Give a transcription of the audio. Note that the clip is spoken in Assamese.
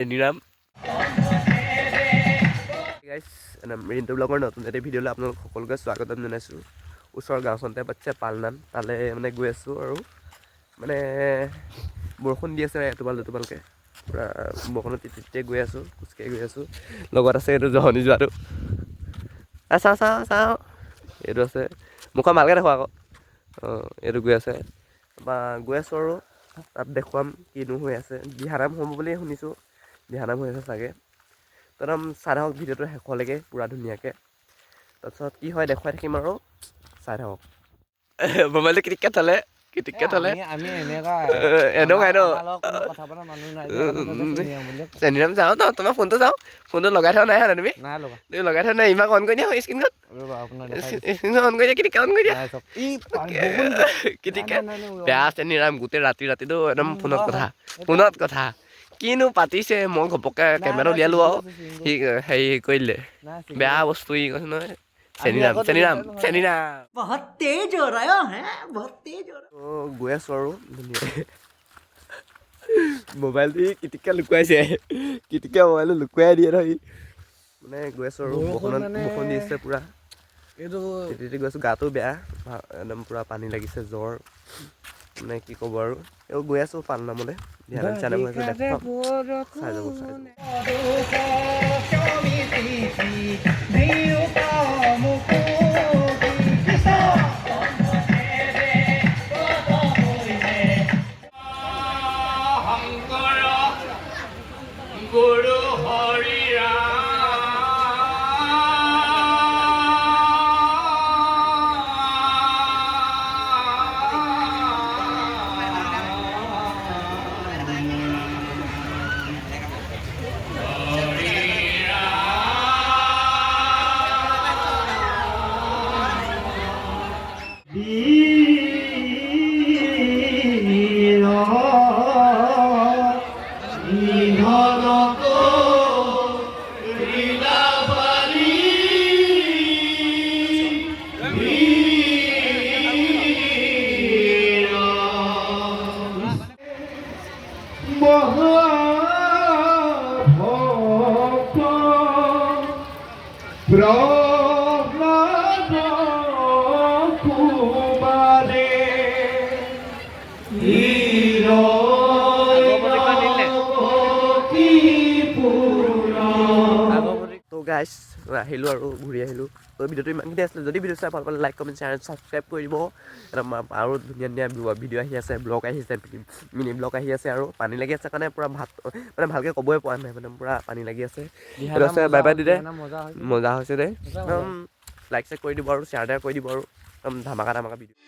নিৰাম গাইছ ৰিণ্টু ব্লগৰ নতুন এটা ভিডিঅ'লৈ আপোনালোক সকলোকে স্বাগতম জনাইছোঁ ওচৰৰ গাঁওখনতে পাতিছে পালনাম তালৈ মানে গৈ আছোঁ আৰু মানে বৰষুণ দি আছে এটোপাল দুটোপালকৈ পূৰা বৰষুণত তিতিয়ে গৈ আছোঁ খোজকাঢ়ি গৈ আছোঁ লগত আছে এইটো জহনি যোৱাটো চাওঁ চাওঁ চাওঁ এইটো আছে মুখখন ভালকৈ দেখুৱা আকৌ অঁ এইটো গৈ আছে তাৰপৰা গৈ আছোঁ আৰু তাত দেখুৱাম কিনো হৈ আছে দিহানাম হ'ব বুলি শুনিছোঁ দিহানাম হৈ আছে চাগে একদম চাই থাকক ভিডিঅ'টো শেষলৈকে পূৰা ধুনীয়াকৈ তাৰপিছত কি হয় দেখুৱাই থাকিম আৰু চাই থাকক মোবাইলটো কিটিককৈ থ'লে এনেকুৱাই ন চেনিৰাম যাওঁ ন তোমাৰ ফোনটো চাওঁ ফোনটো লগাই থোৱা নাই হা তুমি লগাই থোৱা নাই ইমান অন কৰি দিয়া স্ক্ৰীণখন স্ক্ৰীণখন অন কৰি দিয়া কিটিককৈ অন কৰি দিয়া কিটিককৈ বেয়া চেনিৰাম গোটেই ৰাতিটো একদম ফোনত কথা কিনো পাতিছে মই ঘপককৈ কেমেৰাটো উলিয়ালোঁ আৰু সি হেৰি কৰি দিলে বেয়া বস্তু ই কৈছে নহয় চেনিৰাম बहुत तेज हो रहा है बहुत तेज हो रहा গৈ আছোঁ আৰু ধুনীয়াকৈ মোবাইলটো কিটিককৈ লুকুৱাইছে কিটিককৈ মোবাইলটো লুকুৱাই দিয়ে নহয় মানে গৈ আছোঁ আৰু বৰষুণ দি আছে পূৰা তিতি গৈ আছোঁ গাটো বেয়া একদম পূৰা পানী লাগিছে জ্বৰ মানে কি ক'ব আৰু এই গৈ আছোঁ পালনামলৈ ধ্যান চেনেল হৈ আছে দেখুৱাম চাই যাব গুৰু হৰি গাইছ আহিলোঁ আৰু ঘূৰি আহিলোঁ তো ভিডিঅ'টো ইমানখিনি আছিলে যদি ভিডিঅ' চাই ভাল পালে লাইক কমেণ্ট শ্বেয়াৰ ছাবস্ক্ৰাইব কৰি দিব আৰু ধুনীয়া ধুনীয়া ভিডিঅ' আহি আছে ব্লগ আহি আছে মিনি ব্লগ আহি আছে আৰু পানী লাগি আছে কাৰণে পূৰা মানে ভালকৈ ক'বই পৰা নাই মানে পূৰা পানী লাগি আছে সেইটো আছে বাই বাই দি দে মজা হৈছে দে একদম লাইক চাইক কৰি দিব আৰু শ্বেয়াৰ কৰি দিব আৰু একদম ধামাকা ভিডিঅ'